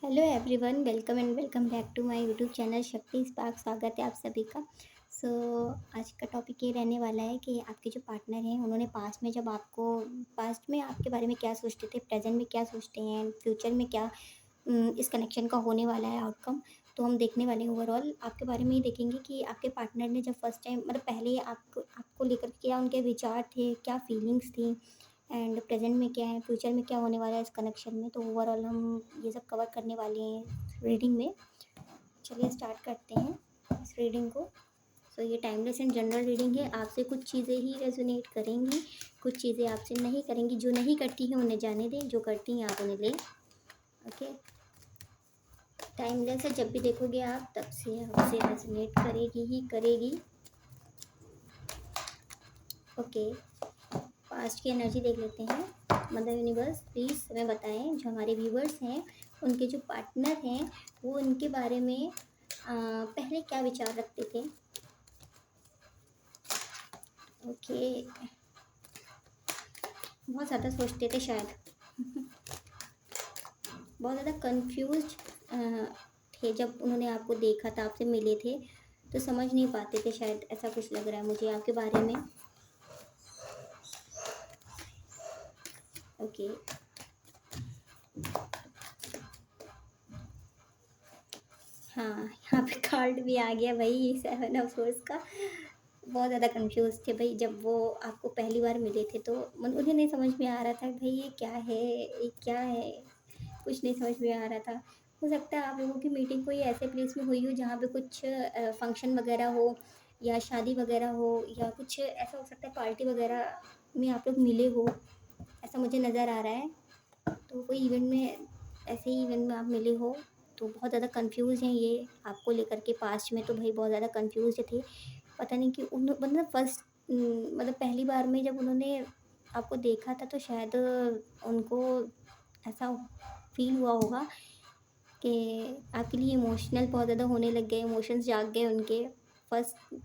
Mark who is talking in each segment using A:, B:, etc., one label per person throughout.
A: Hello everyone, welcome and welcome back to my YouTube channel Shakti Spark. स्वागत है आप सभी का। सो आज का टॉपिक ये रहने वाला है कि आपके जो पार्टनर हैं उन्होंने पास्ट में आपके बारे में क्या सोचते थे, प्रेजेंट में क्या सोचते हैं, फ्यूचर में क्या इस कनेक्शन का होने वाला है आउटकम। तो हम देखने वाले हैं ओवरऑल आपके बारे में ही देखेंगे कि आपके पार्टनर ने जब फर्स्ट टाइम मतलब पहले आपको आपको लेकर क्या उनके विचार थे, क्या फीलिंग्स थी एंड प्रेजेंट में क्या है, फ्यूचर में क्या होने वाला है इस कनेक्शन में। तो ओवरऑल हम ये सब कवर करने वाले हैं रीडिंग में। चलिए स्टार्ट करते हैं इस रीडिंग को। सो ये टाइमलेस एंड जनरल रीडिंग है। आपसे कुछ चीज़ें ही रेजोनेट करेंगी, कुछ चीज़ें आपसे नहीं करेंगी। जो नहीं करती हैं उन्हें जाने दें, जो करती हैं आप उन्हें लें। ओके, टाइमलेस है, जब भी देखोगे आप तब से आपसे रेजोनेट करेगी ही करेगी। ओके, पास्ट की एनर्जी देख लेते हैं। मदर यूनिवर्स प्लीज़ हमें बताएं, जो हमारे व्यूवर्स हैं उनके जो पार्टनर हैं वो उनके बारे में पहले क्या विचार रखते थे। ओके, बहुत ज़्यादा सोचते थे शायद बहुत ज़्यादा कंफ्यूज थे जब उन्होंने आपको देखा था, आपसे मिले थे तो समझ नहीं पाते थे शायद, ऐसा कुछ लग रहा है मुझे आपके बारे में। ओके, हाँ यहाँ पे कार्ड भी आ गया भाई, 7 ऑफ सोर्ड्स का। बहुत ज़्यादा कंफ्यूज थे भाई जब वो आपको पहली बार मिले थे, तो उन्हें नहीं समझ में आ रहा था भाई ये क्या है, ये क्या है, कुछ नहीं समझ में आ रहा था। हो सकता है आप लोगों की मीटिंग कोई ऐसे प्लेस में हुई हो जहाँ पे कुछ फंक्शन वगैरह हो या शादी वगैरह हो, या कुछ ऐसा हो सकता है पार्टी वगैरह में आप लोग मिले हो, ऐसा मुझे नज़र आ रहा है। तो कोई इवेंट में, ऐसे ही इवेंट में आप मिले हो, तो बहुत ज़्यादा कंफ्यूज हैं ये आपको लेकर के। पास्ट में तो भाई बहुत ज़्यादा कंफ्यूज थे। पता नहीं कि उन मतलब फर्स्ट मतलब पहली बार में जब उन्होंने आपको देखा था तो शायद उनको ऐसा फील हुआ होगा कि आपके लिए इमोशनल बहुत ज़्यादा होने लग गए, इमोशंस जाग गए उनके। फर्स्ट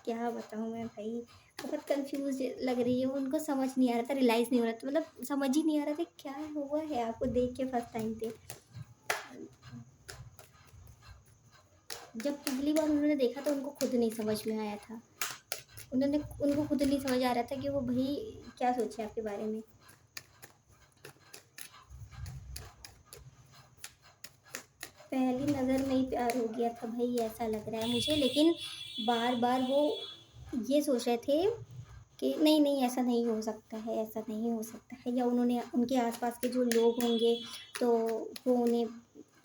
A: क्या बताऊँ मैं भाई, बहुत कंफ्यूज लग रही है, उनको समझ नहीं आ रहा था, रियलाइज़ नहीं हो रहा था, मतलब समझ ही नहीं आ रहा था क्या हुआ है आपको देख के फर्स्ट टाइम पे। जब पहली बार उन्होंने देखा तो उनको खुद नहीं समझ में आया था, उनको खुद नहीं समझ आ रहा था कि वो भाई क्या सोचे आपके बारे में। पहली नज़र में ही प्यार हो गया था भाई, ऐसा लग रहा है मुझे। लेकिन बार बार वो ये सोच रहे थे कि नहीं नहीं ऐसा नहीं हो सकता है, ऐसा नहीं हो सकता है, या उन्होंने उनके आसपास के जो लोग होंगे तो वो उन्हें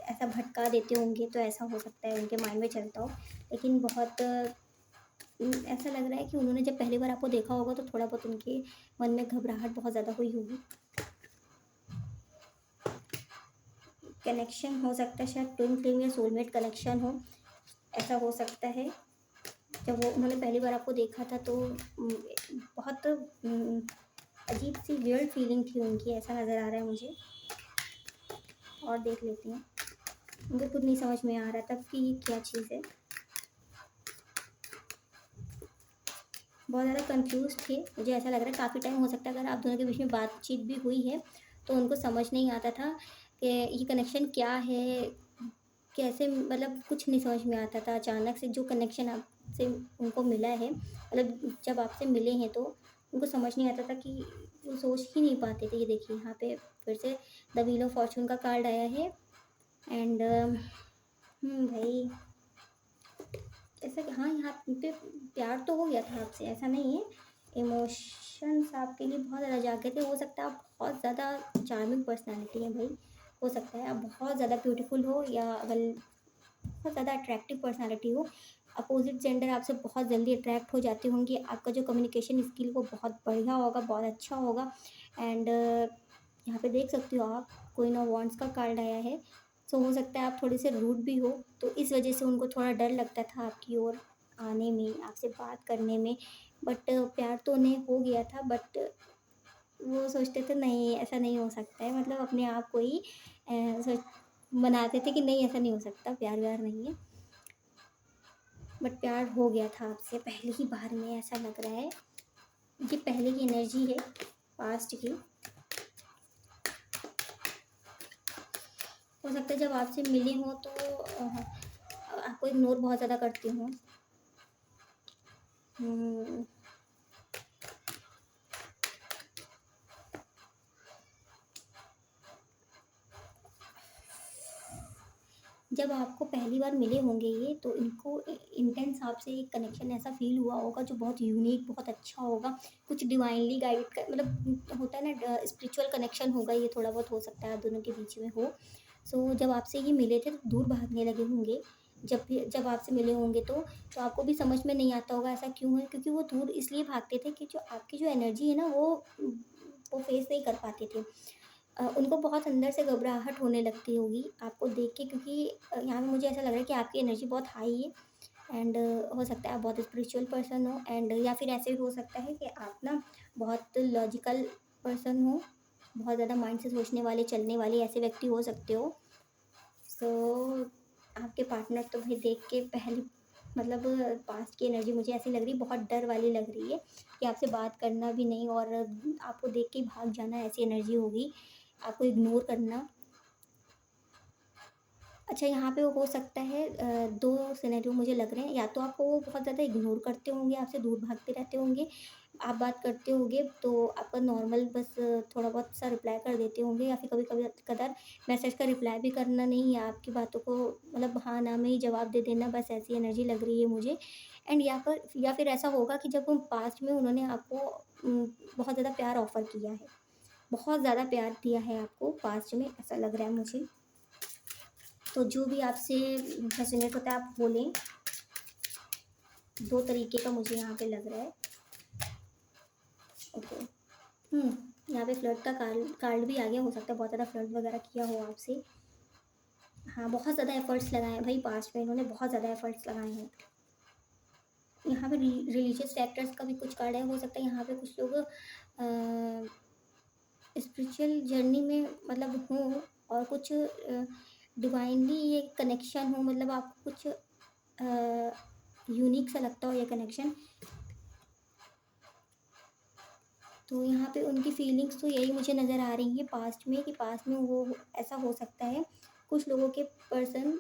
A: ऐसा भटका देते होंगे, तो ऐसा हो सकता है उनके माइंड में चलता हो। लेकिन बहुत ऐसा लग रहा है कि उन्होंने जब पहली बार आपको देखा होगा तो थोड़ा बहुत उनके मन में घबराहट बहुत ज़्यादा हुई होगी। कनेक्शन हो सकता है शायद ट्विन फ्लेम या सोलमेट कनेक्शन हो, ऐसा हो सकता है। जब वो उन्होंने पहली बार आपको देखा था तो बहुत अजीब सी वियर्ड फीलिंग थी उनकी, ऐसा नज़र आ रहा है मुझे। और देख लेते हैं, मुझे खुद नहीं समझ में आ रहा था कि ये क्या चीज़ है। बहुत ज़्यादा कंफ्यूज थे, मुझे ऐसा लग रहा है काफ़ी टाइम हो सकता है अगर आप दोनों के बीच में बातचीत भी हुई है तो उनको समझ नहीं आता था कि ये कनेक्शन क्या है, कैसे, मतलब कुछ नहीं समझ में आता था। अचानक से जो कनेक्शन आपसे उनको मिला है, मतलब जब आपसे मिले हैं तो उनको समझ नहीं आता था कि वो सोच ही नहीं पाते थे। ये देखिए यहाँ पे फिर से द व्हील ऑफ फॉर्चून का कार्ड आया है। एंड भाई ऐसा कि हाँ यहाँ पे प्यार तो हो गया था आपसे, ऐसा नहीं है। इमोशंस आपके लिए बहुत ज़्यादा जागे थे। हो सकता है आप बहुत ज़्यादा चार्मिंग पर्सनैलिटी है भाई, हो सकता है आप बहुत ज़्यादा ब्यूटीफुल हो या अगर बहुत ज़्यादा अट्रैक्टिव पर्सनैलिटी हो। अपोजिट जेंडर आपसे बहुत जल्दी अट्रैक्ट हो जाते होंगे, आपका जो कम्युनिकेशन स्किल वो बहुत बढ़िया होगा, बहुत अच्छा होगा। एंड यहाँ पे देख सकते हो आप, क्वीन ऑफ वांड्स का कार्ड आया है। सो हो सकता है आप थोड़े से रूड भी हो, तो इस वजह से उनको थोड़ा डर लगता था आपकी ओर आने में, आपसे बात करने में। बट प्यार तो उन्हें हो गया था, बट वो सोचते थे नहीं ऐसा नहीं हो सकता है, मतलब अपने आप को ही सोच बनाते थे कि नहीं ऐसा नहीं हो सकता, प्यार व्यार नहीं है। बट प्यार हो गया था आपसे पहली ही बार में, ऐसा लग रहा है। ये पहले की एनर्जी है, पास्ट की। हो सकता है जब आपसे मिले हों तो आपको इग्नोर बहुत ज़्यादा करते हों। हुँ। जब आपको पहली बार मिले होंगे ये, तो इनको इंटेंस आपसे एक कनेक्शन ऐसा फ़ील हुआ होगा जो बहुत यूनिक, बहुत अच्छा होगा। कुछ डिवाइनली गाइड क मतलब होता है ना, स्पिरिचुअल कनेक्शन होगा, ये थोड़ा बहुत हो सकता है आप दोनों के बीच में हो। सो जब आपसे ये मिले थे तो दूर भागने लगे होंगे। जब आपसे मिले होंगे तो आपको भी समझ में नहीं आता होगा ऐसा क्यों है? क्योंकि वो दूर इसलिए भागते थे कि जो आपकी जो एनर्जी है ना वो फ़ेस नहीं कर पाते थे। उनको बहुत अंदर से घबराहट होने लगती होगी आपको देख के, क्योंकि यहाँ पे मुझे ऐसा लग रहा है कि आपकी एनर्जी बहुत हाई है। एंड हो सकता है आप बहुत स्पिरिचुअल पर्सन हो, एंड या फिर ऐसे भी हो सकता है कि आप ना बहुत लॉजिकल पर्सन हो, बहुत ज़्यादा माइंड से सोचने वाले, चलने वाले ऐसे व्यक्ति हो सकते हो। सो आपके पार्टनर तो भाई देख के पहली मतलब पास्ट की एनर्जी मुझे ऐसी लग रही है, बहुत डर वाली लग रही है कि आपसे बात करना भी नहीं, और आपको देख के ही भाग जाना, ऐसी एनर्जी होगी, आपको इग्नोर करना। अच्छा, यहाँ पे वो हो सकता है 2 सिनेरियो मुझे लग रहे हैं, या तो आपको वो बहुत ज़्यादा इग्नोर करते होंगे, आपसे दूर भागते रहते होंगे, आप बात करते होंगे तो आपका नॉर्मल बस थोड़ा बहुत सा रिप्लाई कर देते होंगे, या फिर कभी-कभी कदार मैसेज का रिप्लाई भी करना नहीं, या आपकी बातों को मतलब हाँ, ना में ही जवाब दे देना, बस ऐसी एनर्जी लग रही है मुझे। एंड या फिर ऐसा होगा कि जब पास्ट में उन्होंने आपको बहुत ज़्यादा प्यार ऑफ़र किया है, बहुत ज़्यादा प्यार दिया है आपको पास्ट में, ऐसा लग रहा है मुझे। तो जो भी आपसे रेज़ोनेट होता है आप बोलें। 2 तरीके का मुझे यहाँ पे लग रहा है। ओके। हुँ, यहाँ पे फ्लर्ट का कार्ड कार्ड भी आ गया, हो सकता है बहुत ज़्यादा फ्लर्ट वगैरह किया हो आपसे। हाँ, बहुत ज़्यादा एफ़र्ट्स लगाए हैं भई, पास्ट में इन्होंने बहुत ज़्यादा एफ़र्ट्स लगाए हैं। यहाँ पे रिलीजियस फैक्टर्स का भी कुछ कार्ड है, हो सकता है यहाँ पे कुछ लोग स्पिरिचुअल जर्नी में मतलब हों, और कुछ डिवाइनली ये कनेक्शन हो, मतलब आपको कुछ यूनिक सा लगता हो ये कनेक्शन। तो यहाँ पे उनकी फीलिंग्स तो यही मुझे नज़र आ रही हैं पास्ट में, कि पास्ट में वो ऐसा हो सकता है, कुछ लोगों के पर्सन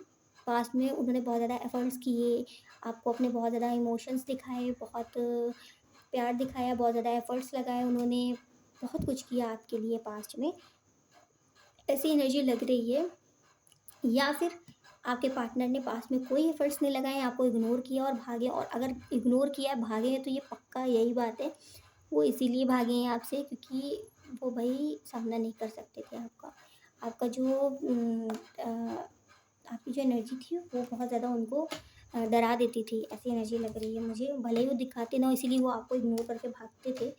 A: पास्ट में उन्होंने बहुत ज़्यादा एफ़र्ट्स किए, आपको अपने बहुत ज़्यादा इमोशंस दिखाए, बहुत प्यार दिखाया, बहुत ज़्यादा एफ़र्ट्स लगाए उन्होंने, बहुत कुछ किया आपके लिए पास्ट में, ऐसी एनर्जी लग रही है। या फिर आपके पार्टनर ने पास्ट में कोई एफ़र्ट्स नहीं लगाए, आपको इग्नोर किया और भागे, और अगर इग्नोर किया है, भागे हैं, तो ये पक्का यही बात है, वो इसीलिए भागे हैं आपसे क्योंकि वो भाई सामना नहीं कर सकते थे आपका। आपका जो आपकी जो एनर्जी थी वो बहुत ज़्यादा उनको डरा देती थी, ऐसी एनर्जी लग रही है मुझे। भले ही वो दिखाते ना हो, इसीलिए वो आपको इग्नोर करके भागते थे।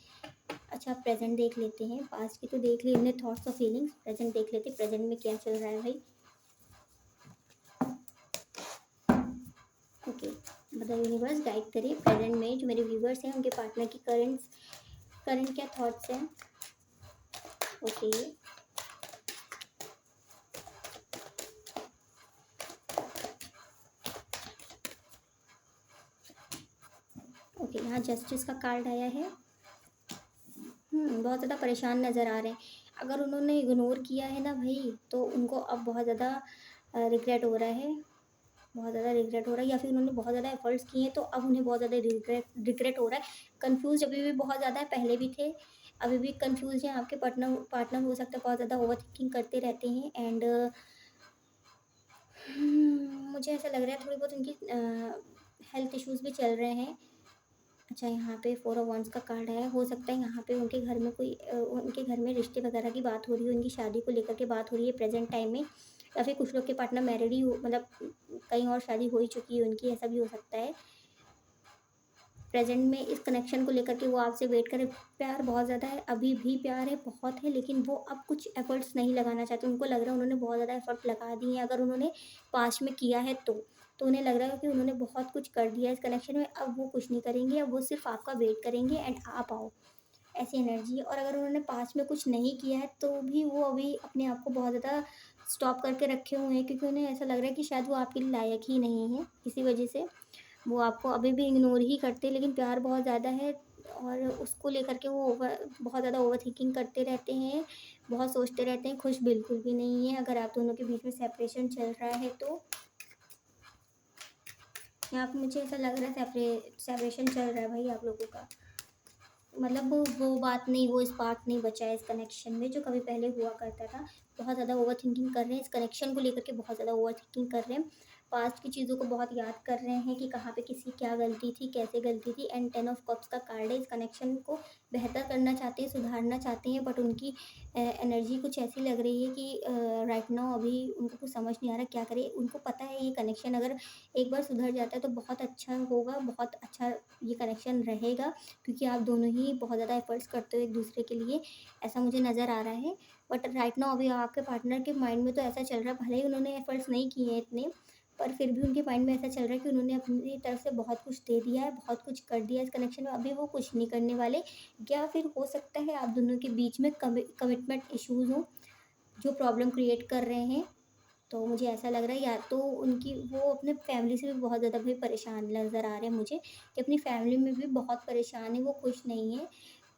A: अच्छा, प्रेज़ेंट देख लेते हैं, पास्ट की तो देख ली हमने थॉट्स और फीलिंग्स, प्रेज़ेंट देख लेते हैं, प्रेज़ेंट में क्या चल रहा है भाई। ओके, मतलब यूनिवर्स गाइड करे प्रेज़ेंट में जो मेरे व्यूअर्स हैं उनके पार्टनर की करंट क्या थॉट्स हैं। ओके। ओके, यहाँ जस्टिस का कार्ड आया है। बहुत ज़्यादा परेशान नज़र आ रहे हैं। अगर उन्होंने इग्नोर किया है ना भई, तो उनको अब बहुत ज़्यादा रिग्रेट हो रहा है, बहुत ज़्यादा रिग्रेट हो रहा है, या फिर उन्होंने बहुत ज़्यादा एफ़र्ट्स किए हैं, तो अब उन्हें बहुत ज़्यादा रिग्रेट हो रहा है। कन्फ्यूज़ अभी भी बहुत ज़्यादा है, पहले भी थे, अभी भी कन्फ्यूज़ हैं। आपके पार्टनर हो सकता है बहुत ज़्यादा ओवरथिंकिंग करते रहते हैं, एंड मुझे ऐसा लग रहा है थोड़ी बहुत उनकी हेल्थ इश्यूज़ भी चल रहे हैं। अच्छा, यहाँ पे 4 ऑफ वांड्स का कार्ड है, हो सकता है यहाँ पे उनके घर में उनके घर में रिश्ते वगैरह की बात हो रही हो, उनकी शादी को लेकर के बात हो रही है प्रेज़ेंट टाइम में, या फिर कुछ लोग के पार्टनर मैरिड ही हो, मतलब कहीं और शादी हो ही चुकी है उनकी, ऐसा भी हो सकता है। प्रेज़ेंट में इस कनेक्शन को लेकर के वो आपसे वेट कर रहे, प्यार बहुत ज़्यादा है, अभी भी प्यार है, बहुत है, लेकिन वो अब कुछ एफ़र्ट्स नहीं लगाना चाहते। उनको लग रहा है उन्होंने बहुत ज़्यादा एफ़र्ट लगा दिए हैं, अगर उन्होंने पास्ट में किया है तो। तो उन्हें लग रहा है कि उन्होंने बहुत कुछ कर दिया है इस कनेक्शन में, अब वो कुछ नहीं करेंगे, अब वो सिर्फ़ आपका वेट करेंगे एंड आप आओ, ऐसी एनर्जी है। और अगर उन्होंने पास्ट में कुछ नहीं किया है, तो भी वो अभी अपने आप को बहुत ज़्यादा स्टॉप करके रखे हुए हैं, क्योंकि उन्हें ऐसा लग रहा है कि शायद वो आपके लायक ही नहीं है, इसी वजह से वो आपको अभी भी इग्नोर ही करते हैं, लेकिन प्यार बहुत ज़्यादा है। और उसको लेकर के वो बहुत ज़्यादा ओवर थिंकिंग करते रहते हैं, बहुत सोचते रहते हैं, खुश बिल्कुल भी नहीं है। अगर आप दोनों के बीच में सेपरेशन चल रहा है तो यहाँ पे मुझे ऐसा लग रहा है सेपरेशन चल रहा है भाई आप लोगों का। मतलब वो बात नहीं, वो स्पार्क नहीं बचा है इस कनेक्शन में जो कभी पहले हुआ करता था। बहुत ज़्यादा ओवर थिंकिंग कर रहे हैं, इस कनेक्शन को लेकर के बहुत ज़्यादा ओवर थिंकिंग कर रहे हैं। पास्ट की चीज़ों को बहुत याद कर रहे हैं कि कहाँ पे किसी क्या गलती थी, कैसे गलती थी। एंड 10 ऑफ कप्स का कार्ड है। इस कनेक्शन को बेहतर करना चाहते हैं, सुधारना चाहते हैं, बट उनकी एनर्जी कुछ ऐसी लग रही है कि राइट नाउ अभी उनको कुछ समझ नहीं आ रहा क्या करें। उनको पता है ये कनेक्शन अगर एक बार सुधर जाता है तो बहुत अच्छा होगा, बहुत अच्छा ये कनेक्शन रहेगा, क्योंकि आप दोनों ही बहुत ज़्यादा एफ़र्ट्स करते हो एक दूसरे के लिए, ऐसा मुझे नज़र आ रहा है। बट राइट नाउ अभी आपके पार्टनर के माइंड में तो ऐसा चल रहा है, भले ही उन्होंने एफ़र्ट्स नहीं किए हैं इतने, पर फिर भी उनके माइंड में ऐसा चल रहा है कि उन्होंने अपनी तरफ से बहुत कुछ दे दिया है, बहुत कुछ कर दिया है इस कनेक्शन में, अभी वो कुछ नहीं करने वाले। या फिर हो सकता है आप दोनों के बीच में कमिटमेंट इश्यूज़ हों, जो प्रॉब्लम क्रिएट कर रहे हैं। तो मुझे ऐसा लग रहा है या तो उनकी वो अपने फैमिली से भी बहुत ज़्यादा भाई परेशान नज़र आ रहे हैं मुझे, कि अपनी फैमिली में भी बहुत परेशान है, वो खुश नहीं है।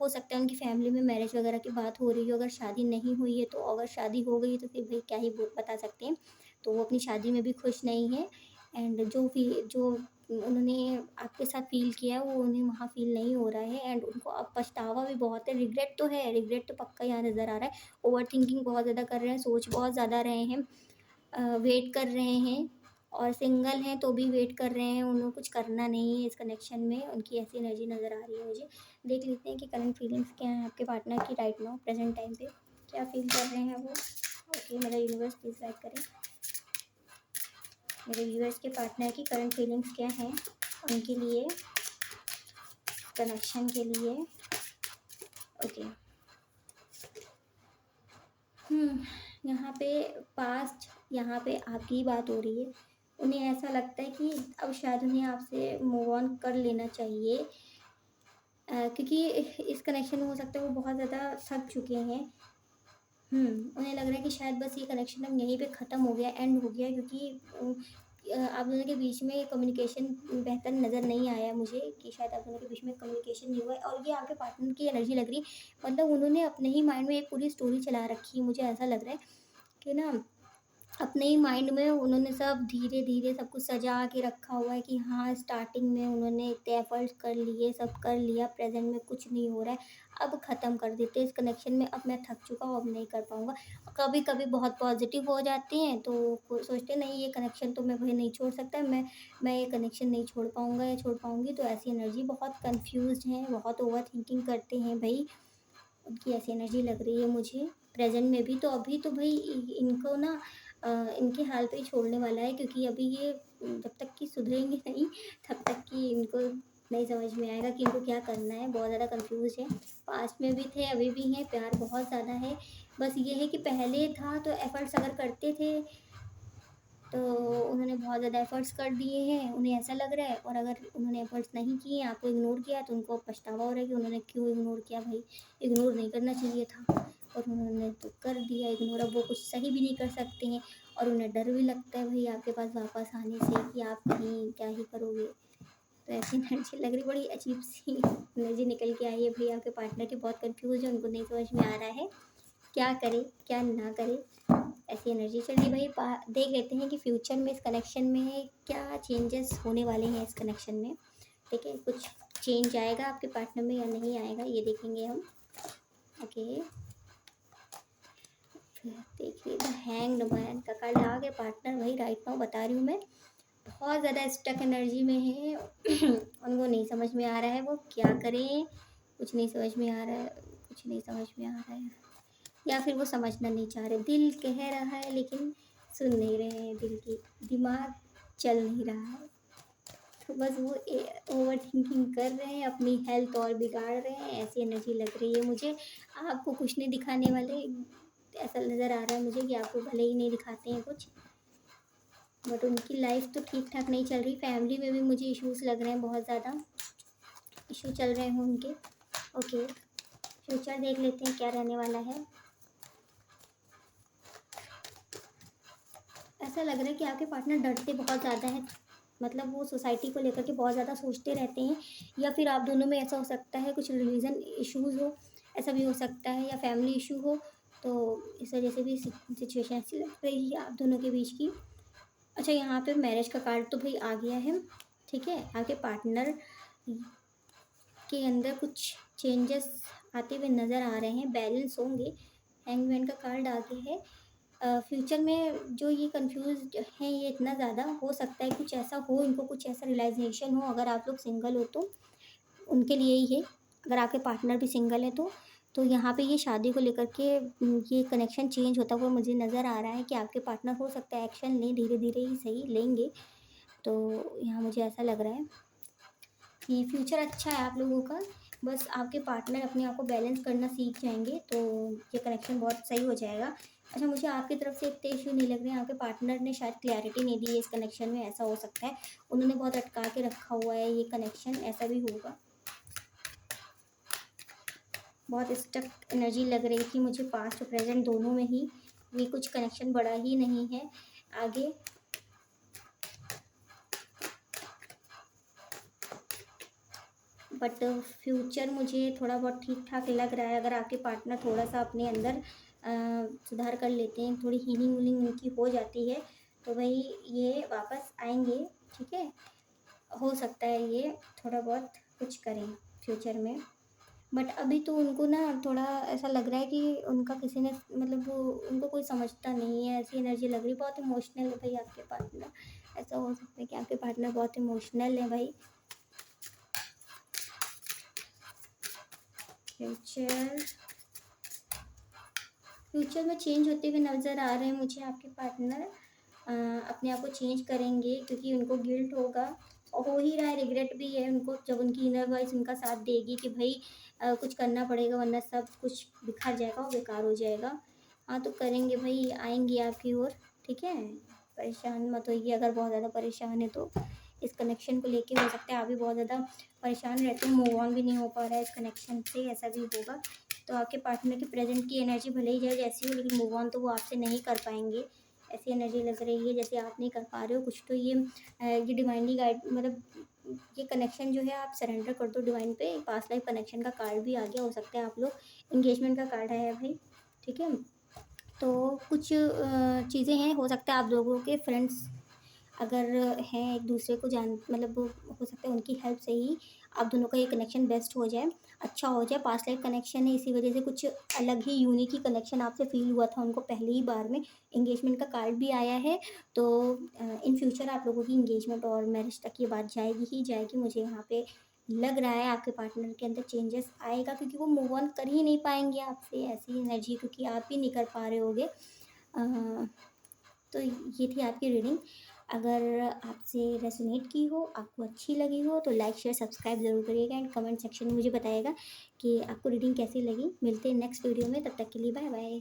A: हो सकता है उनकी फैमिली में मैरिज वगैरह की बात हो रही हो, अगर शादी नहीं हुई है तो, अगर शादी हो गई है तो फिर भाई क्या ही बता सकते हैं। तो वो अपनी शादी में भी खुश नहीं है। एंड जो उन्होंने आपके साथ फ़ील किया है वो उन्हें वहाँ फ़ील नहीं हो रहा है। एंड उनको अब पछतावा भी बहुत है, रिग्रेट तो है, रिग्रेट तो पक्का यहाँ नज़र आ रहा है। ओवर थिंकिंग बहुत ज़्यादा कर रहे हैं, सोच बहुत ज़्यादा रहे हैं, वेट कर रहे हैं, और सिंगल हैं तो भी वेट कर रहे हैं, उन्हें कुछ करना नहीं है इस कनेक्शन में, उनकी ऐसी एनर्जी नज़र आ रही है मुझे। देख लेते हैं कि करंट फीलिंग्स क्या हैं आपके पार्टनर की राइट नाउ प्रेजेंट टाइम पे, क्या फ़ील कर रहे हैं वो। ओके, मेरा यूनिवर्स प्लीज़ गाइड करें, मेरे व्यूअर्स के पार्टनर की करंट फीलिंग्स क्या हैं उनके लिए, कनेक्शन के लिए। ओके, यहाँ पे पास्ट, यहाँ पे आपकी ही बात हो रही है। उन्हें ऐसा लगता है कि अब शायद उन्हें आपसे मूव ऑन कर लेना चाहिए, क्योंकि इस कनेक्शन में हो सकता है वो बहुत ज़्यादा थक चुके हैं। उन्हें लग रहा है कि शायद बस ये कनेक्शन अब यहीं पे ख़त्म हो गया, एंड हो गया, क्योंकि आप दोनों के बीच में कम्युनिकेशन बेहतर नज़र नहीं आया मुझे, कि शायद आप दोनों के बीच में कम्युनिकेशन नहीं हुआ है, और ये आपके पार्टनर की एनर्जी लग रही है। मतलब उन्होंने अपने ही माइंड में एक पूरी स्टोरी चला रखी है, मुझे ऐसा लग रहा है कि ना अपने ही माइंड में उन्होंने सब धीरे-धीरे सब कुछ सजा के रखा हुआ है कि हाँ, स्टार्टिंग में उन्होंने इतने एफ़र्ट्स कर लिए, सब कर लिया, प्रेज़ेंट में कुछ नहीं हो रहा है, अब ख़त्म कर देते हैं इस कनेक्शन में, अब मैं थक चुका हूँ, अब नहीं कर पाऊँगा। कभी-कभी बहुत पॉज़िटिव हो जाते हैं, तो वो सोचते हैं नहीं, ये कनेक्शन तो मैं भई नहीं छोड़ सकता, मैं ये कनेक्शन नहीं छोड़ पाऊँगा या छोड़ पाऊँगी, तो ऐसी एनर्जी बहुत कन्फ्यूज़्ड हैं, बहुत ओवरथिंकिंग करते हैं भई, उनकी ऐसी एनर्जी लग रही है मुझे प्रेजेंट में भी। तो अभी तो भाई इनको ना इनके हाल पे ही छोड़ने वाला है, क्योंकि अभी ये जब तक कि सुधरेंगे नहीं तब तक कि इनको नहीं समझ में आएगा कि इनको क्या करना है। बहुत ज़्यादा कंफ्यूज है, पास्ट में भी थे, अभी भी हैं, प्यार बहुत ज़्यादा है। बस ये है कि पहले था तो एफर्ट्स अगर करते थे तो उन्होंने बहुत ज़्यादा एफ़र्ट्स कर दिए हैं, उन्हें ऐसा लग रहा है, और अगर उन्होंने एफ़र्ट्स नहीं किए, आपको इग्नोर किया, तो उनको पछतावा हो रहा है कि उन्होंने क्यों इग्नोर किया भाई, इग्नोर नहीं करना चाहिए था, और उन्होंने तो कर दिया इग्नोर। अब वो कुछ सही भी नहीं कर सकते हैं, और उन्हें डर भी लगता है भाई आपके पास वापस आने से कि आप कहीं क्या ही करोगे। तो ऐसी एनर्जी लग रही, बड़ी अजीब-सी एनर्जी निकल के आई है भाई आपके पार्टनर की, बहुत कन्फ्यूज़ है, उनको नहीं समझ में आ रहा है, क्या करे, क्या ना करे। ऐसी एनर्जी चल रही भाई। देख लेते हैं कि फ्यूचर में इस कनेक्शन में क्या चेंजेस होने वाले हैं इस कनेक्शन में। ठीक है, कुछ चेंज आएगा आपके पार्टनर में या नहीं आएगा, ये देखेंगे हम। ओके, फिर देखिए द हैंग्ड मैन का कार्ड आ गया। पार्टनर भाई राइट नाउ बता रही हूँ मैं, बहुत ज़्यादा स्टक एनर्जी में है। उनको नहीं समझ में आ रहा है वो क्या करें, कुछ नहीं समझ में आ रहा है, कुछ नहीं समझ में आ रहा है, या फिर वो समझना नहीं चाह रहे। दिल कह रहा है लेकिन सुन नहीं रहे हैं, दिल की दिमाग चल नहीं रहा है। तो बस वो ओवर थिंकिंग कर रहे हैं, अपनी हेल्थ और बिगाड़ रहे हैं, ऐसी एनर्जी लग रही है मुझे। आपको कुछ नहीं दिखाने वाले, ऐसा नज़र आ रहा है मुझे कि आपको भले ही नहीं दिखाते हैं कुछ, बट उनकी लाइफ तो ठीक ठाक नहीं चल रही। फैमिली में भी मुझे इश्यूज़ लग रहे हैं, बहुत ज़्यादा इशू चल रहे हैं उनके। ओके, फ्यूचर देख लेते हैं क्या रहने वाला है। ऐसा लग रहा है कि आपके पार्टनर डरते बहुत ज़्यादा हैं, मतलब वो सोसाइटी को लेकर के बहुत ज़्यादा सोचते रहते हैं, या फिर आप दोनों में ऐसा हो सकता है कुछ रिलीजन इश्यूज़ हो, ऐसा भी हो सकता है, या फैमिली इशू हो। तो इस वजह से भी सिचुएशन ऐसी लग रही है आप दोनों के बीच की। अच्छा, यहाँ पे मैरिज का कार्ड तो भाई आ गया है, ठीक है। आपके पार्टनर के अंदर कुछ चेंजेस आते हुए नज़र आ रहे हैं, बैलेंस होंगे। हैंगमैन का कार्ड आ गया है। फ्यूचर में जो ये कंफ्यूज्ड हैं, ये इतना ज़्यादा हो सकता है कुछ ऐसा हो, इनको कुछ ऐसा रियलाइजेशन हो, अगर आप लोग सिंगल हो तो उनके लिए ही है। अगर आपके पार्टनर भी सिंगल है तो यहाँ पे ये शादी को लेकर के ये कनेक्शन चेंज होता हुआ मुझे नज़र आ रहा है कि आपके पार्टनर हो सकता है एक्शन लें, धीरे धीरे ही सही लेंगे। तो यहाँ मुझे ऐसा लग रहा है कि फ्यूचर अच्छा है आप लोगों का। बस आपके पार्टनर अपने आप को बैलेंस करना सीख जाएंगे तो ये कनेक्शन बहुत सही हो जाएगा। अच्छा, मुझे आपकी तरफ से इतने इश्यू नहीं लग रहे हैं। आपके पार्टनर ने शायद क्लैरिटी नहीं दी है इस कनेक्शन में, ऐसा हो सकता है। उन्होंने बहुत अटका के रखा हुआ है ये कनेक्शन, ऐसा भी होगा। बहुत स्टक एनर्जी लग रही थी मुझे पास्ट और प्रेजेंट दोनों में ही। ये कुछ कनेक्शन बड़ा ही नहीं है आगे। बट फ्यूचर मुझे थोड़ा बहुत ठीक ठाक लग रहा है। अगर आपके पार्टनर थोड़ा सा अपने अंदर सुधार कर लेते हैं, थोड़ी हीलिंग वीलिंग उनकी हो जाती है, तो भाई ये वापस आएंगे, ठीक है। हो सकता है ये थोड़ा बहुत कुछ करें फ्यूचर में। बट अभी तो उनको ना थोड़ा ऐसा लग रहा है कि उनका किसी ने मतलब वो उनको कोई समझता नहीं है, ऐसी एनर्जी लग रही है। बहुत इमोशनल है भाई आपके पार्टनर। ऐसा हो सकता है कि आपके पार्टनर बहुत इमोशनल है भाई। फ्यूचर फ्यूचर में चेंज होते हुए नज़र आ रहे हैं मुझे आपके पार्टनर। अपने आप को चेंज करेंगे क्योंकि उनको गिल्ट होगा और हो ही रहा है, रिग्रेट भी है उनको, जब उनकी इनर वॉइस उनका साथ देगी कि भाई कुछ करना पड़ेगा वरना सब कुछ बिखर जाएगा और बेकार हो जाएगा। हाँ, तो करेंगे भाई, आएंगे आपकी ओर, ठीक है। परेशान मत होइए, अगर बहुत ज़्यादा परेशान है तो इस कनेक्शन को लेके हो सकता है आप भी बहुत ज़्यादा परेशान रहते हैं, मूव ऑन भी नहीं हो पा रहा है इस कनेक्शन से, ऐसा भी होगा। तो आपके पार्टनर की प्रेजेंट की एनर्जी भले ही जाए जैसी हो, लेकिन मूव ऑन तो वो आपसे नहीं कर पाएंगे। ऐसी एनर्जी लग रही है जैसे आप नहीं कर पा रहे हो कुछ। तो ये डिवाइनली गाइड, मतलब ये कनेक्शन जो है आप सरेंडर कर दो डिवाइन पे। पास्ट लाइफ कनेक्शन का कार्ड भी आ गया, हो सकता है आप लोग एंगेजमेंट का कार्ड आया है भाई, ठीक है। तो कुछ चीज़ें हैं, हो सकता है आप लोगों के फ्रेंड्स अगर हैं एक दूसरे को जान, मतलब हो सकता है उनकी हेल्प से ही आप दोनों का ये कनेक्शन बेस्ट हो जाए, अच्छा हो जाए। पास्ट लाइफ कनेक्शन है, इसी वजह से कुछ अलग ही यूनिक ही कनेक्शन आपसे फील हुआ था उनको पहले ही बार में। एंगेजमेंट का कार्ड भी आया है। तो इन फ्यूचर आप लोगों की एंगेजमेंट और मैरिज तक ये बात जाएगी ही जाएगी। मुझे यहाँ पे लग रहा है आपके पार्टनर के अंदर चेंजेस आएगा, क्योंकि वो मूव ऑन कर ही नहीं पाएंगे आपसे, ऐसी एनर्जी, क्योंकि आप ही नहीं कर पा रहे होगे। तो ये थी आपकी रीडिंग। अगर आपसे रेजोनेट की हो, आपको अच्छी लगी हो, तो लाइक शेयर सब्सक्राइब ज़रूर करिएगा एंड कमेंट सेक्शन में मुझे बताइएगा कि आपको रीडिंग कैसी लगी। मिलते हैं नेक्स्ट वीडियो में, तब तक के लिए बाय बाय।